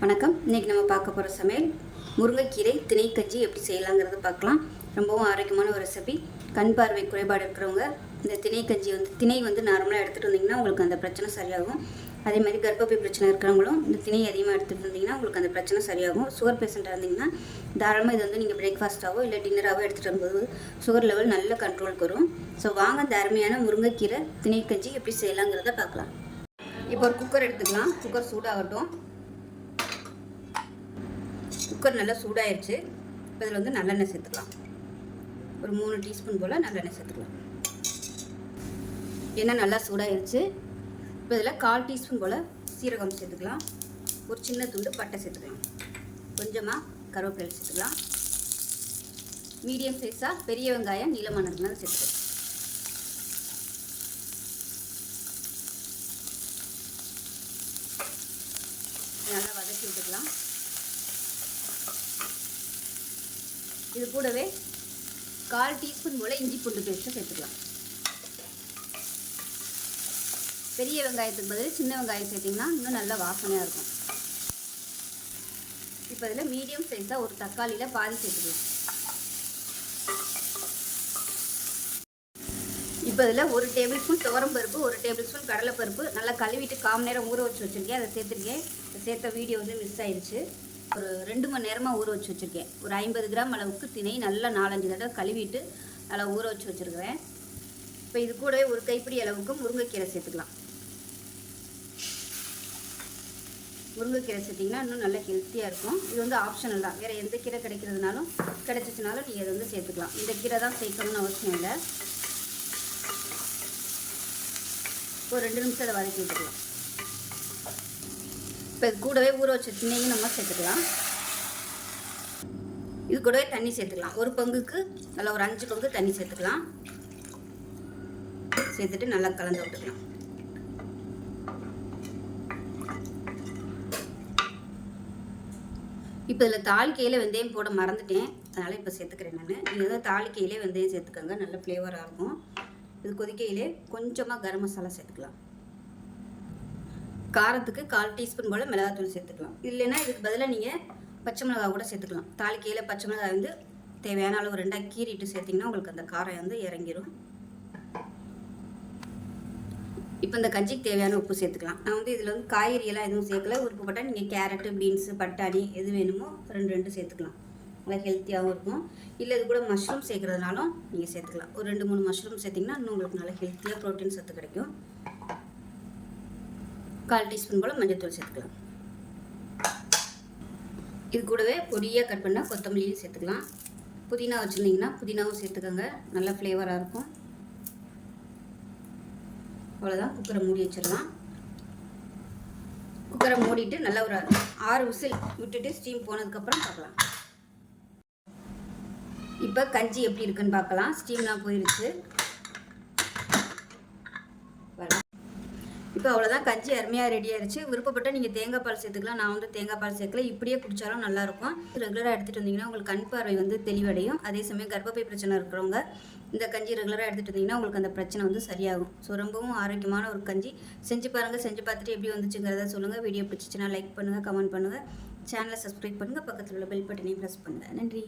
வணக்கம். இன்றைக்கி நம்ம பார்க்க போகிற சமையல் முருங்கைக்கீரை திணை கஞ்சி எப்படி செய்யலாங்கிறத பார்க்கலாம். ரொம்பவும் ஆரோக்கியமான ஒரு ரெசிபி. கண் பார்வை குறைபாடு இருக்கிறவங்க இந்த திணை கஞ்சி திணை நார்மலாக எடுத்துகிட்டு வந்தீங்கன்னா உங்களுக்கு அந்த பிரச்சனை சரியாகும். அதே மாதிரி கர்ப்பப்பை பிரச்சனை இருக்கிறவங்களும் இந்த திணை அதிகமாக எடுத்துகிட்டு இருந்தீங்கன்னா உங்களுக்கு அந்த பிரச்சனை சரியாகும். சுகர் பேஷண்ட்டாக இருந்தீங்கன்னா தாராளமாக இது நீங்கள் பிரேக்ஃபாஸ்ட்டாவோ இல்லை டின்னராகவோ எடுத்துகிட்டு வரும்போது சுகர் லெவல் நல்ல கண்ட்ரோலுக்கு வரும். ஸோ வாங்க இந்த அருமையான முருங்கைக்கீரை திணை கஞ்சி எப்படி செய்யலாங்கிறத பார்க்கலாம். இப்போ ஒரு குக்கர் எடுத்துக்கலாம். குக்கர் சூடாகட்டும். குக்கர் நல்லா சூடாயிடுச்சு. இப்போ இதில் நல்லெண்ணெய் சேர்த்துக்கலாம். ஒரு 3 டீஸ்பூன் போல் நல்லெண்ணெய் சேர்த்துக்கலாம். எண்ணெய் நல்லா சூடாயிடுச்சு. இப்போ இதில் 1/4 டீஸ்பூன் போல் சீரகம் சேர்த்துக்கலாம். ஒரு சின்ன துண்டு பட்டை சேர்த்துக்கலாம். கொஞ்சமாக கருவேப்பிலை சேர்த்துக்கலாம். மீடியம் சைஸாக பெரிய வெங்காயம் நீளமான இருந்தாலும் சேர்த்துக்கலாம். நல்லா வதக்கி விட்டுக்கலாம். இது கூடவே 1/4 டீஸ்பூன் போல் இஞ்சி பூண்டு பேஸ்ட்டை சேர்த்துக்கலாம். பெரிய வெங்காயத்துக்கு பதில் சின்ன வெங்காயம் சேர்த்திங்கன்னா இன்னும் நல்லா வாசனையாக இருக்கும். இப்போ இதில் மீடியம் சைஸாக ஒரு தக்காளியில் பாதி சேர்த்துக்கலாம். இப்போ இதில் 1 டேபிள் ஸ்பூன் துவரம்பருப்பு, 1 டேபிள் ஸ்பூன் கடலைப்பருப்பு நல்லா கழுவிட்டு 1/4 மணி நேரம் ஊற வச்சு வச்சுருக்கேன். அதை சேர்த்துருக்கேன். சேர்த்த வீடியோ மிஸ் ஆயிடுச்சு. ஒரு 2 மணி நேரமாக ஊற வச்சு வச்சுருக்கேன். ஒரு 50 கிராம் அளவுக்கு திணை நல்லா 4-5 தடவை கழுவிட்டு நல்லா ஊற வச்சு வச்சுருக்கிறேன். இப்போ இது கூடவே ஒரு கைப்பிடி அளவுக்கு முருங்கைக்கீரை சேர்த்துக்கலாம். முருங்கைக்கீரை சேர்த்திங்கன்னா இன்னும் நல்லா ஹெல்த்தியாக இருக்கும். இது ஆப்ஷனல் தான். வேறு எந்த கீரை கிடைக்கிறதுனாலும் கிடைச்சிச்சுனாலும் நீங்கள் இதை சேர்த்துக்கலாம். இந்த கீரை தான் சேர்க்கணும்னு அவசியம் இல்லை. ஒரு 2 நிமிஷம் அதை வதக்கி விட்டுக்கலாம். இப்போ இது கூடவே ஊற வச்ச திணையும் நம்ம சேர்த்துக்கலாம். இது கூடவே தண்ணி சேர்த்துக்கலாம். ஒரு பங்குக்கு நல்லா ஒரு 5 பங்கு தண்ணி சேர்த்துக்கலாம். சேர்த்துட்டு நல்லா கலந்து விட்டுக்கலாம். இப்போ இதில் தாளிக்கையில் வெந்தயம் போட மறந்துட்டேன். அதனால் இப்போ சேர்த்துக்கிறேன் நான். நீங்கள் தாளிக்கையிலே வெந்தயம் சேர்த்துக்கோங்க. நல்ல ஃப்ளேவராக இருக்கும். இது கொதிக்கையிலே கொஞ்சமாக கரம் மசாலா சேர்த்துக்கலாம். காரத்துக்கு 1/4 டீஸ்பூன் போல் மிளகாத்தூள் சேர்த்துக்கலாம். இல்லைன்னா இதுக்கு பதிலாக நீங்கள் பச்சை மிளகாய் கூட சேர்த்துக்கலாம். தாளிக்கையில் பச்சை மிளகாய் தேவையான அளவு 2ஆக கீறிட்டு சேர்த்திங்கன்னா உங்களுக்கு அந்த காரம் இறங்கிடும். இப்போ இந்த கஞ்சிக்கு தேவையான உப்பு சேர்த்துக்கலாம். நான் இதில் காய்கறியெல்லாம் எதுவும் சேர்க்கல. உப்பு போட்டால் நீங்கள் கேரட்டு, பீன்ஸு, பட்டாணி எது வேணுமோ 2 சேர்த்துக்கலாம். நல்லா ஹெல்த்தியாகவும் இருக்கும். இல்லை இது கூட மஷ்ரூம் சேர்க்குறதுனாலும் நீங்கள் சேர்த்துக்கலாம். ஒரு 2-3 மஷ்ரூம் சேர்த்திங்கன்னா இன்னும் உங்களுக்கு நல்லா ஹெல்த்தியாக ப்ரோட்டீன் சத்து கிடைக்கும். 1/4 டீஸ்பூன் போல் மஞ்சள்தூள் சேர்த்துக்கலாம். இது கூடவே பொடியாக கட் பண்ணால் கொத்தமல்லியும் சேர்த்துக்கலாம். புதினா வச்சுருந்தீங்கன்னா புதினாவும் சேர்த்துக்கோங்க. நல்ல ஃப்ளேவராக இருக்கும். அவ்வளோதான். குக்கரை மூடி வச்சிடலாம். குக்கரை மூடிட்டு நல்லா ஒரு 6 விசில் விட்டுட்டு ஸ்டீம் போனதுக்கப்புறம் பார்க்கலாம். இப்போ கஞ்சி எப்படி இருக்குன்னு பார்க்கலாம். ஸ்டீம்லாம் போயிடுச்சு. இப்போ அவ்வளோதான். கஞ்சி அருமையாக ரெடி ஆயிடுச்சு. விருப்பப்பட்டால் நீங்கள் தேங்காய் பால் சேர்த்துக்கலாம். நான் தேங்காய் பால் சேர்க்கல. இப்படியே குடித்தாலும் நல்லாயிருக்கும். ரெகுலராக எடுத்துகிட்டு வந்தீங்கன்னா உங்களுக்கு கண் பார்வை தெளிவடையும். அதே சமயம் கர்ப்பப்பை பிரச்சனை இருக்கிறவங்க இந்த கஞ்சி ரெகுலராக எடுத்துகிட்டு வந்தீங்கன்னா உங்களுக்கு அந்த பிரச்சனை சரியாகும். ஸோ ரொம்பவும் ஆரோக்கியமான ஒரு கஞ்சி. செஞ்சு பாருங்கள். செஞ்சு பார்த்துட்டு எப்படி வந்துச்சுங்கிறத சொல்லுங்கள். வீடியோ பிடிச்சிச்சுன்னா லைக் பண்ணுங்கள், கமெண்ட் பண்ணுங்கள். சேனலை சப்ஸ்கிரைப் பண்ணுங்கள். பக்கத்தில் உள்ள பெல் பட்டனையும் ப்ரெஸ் பண்ணுங்கள். நன்றி.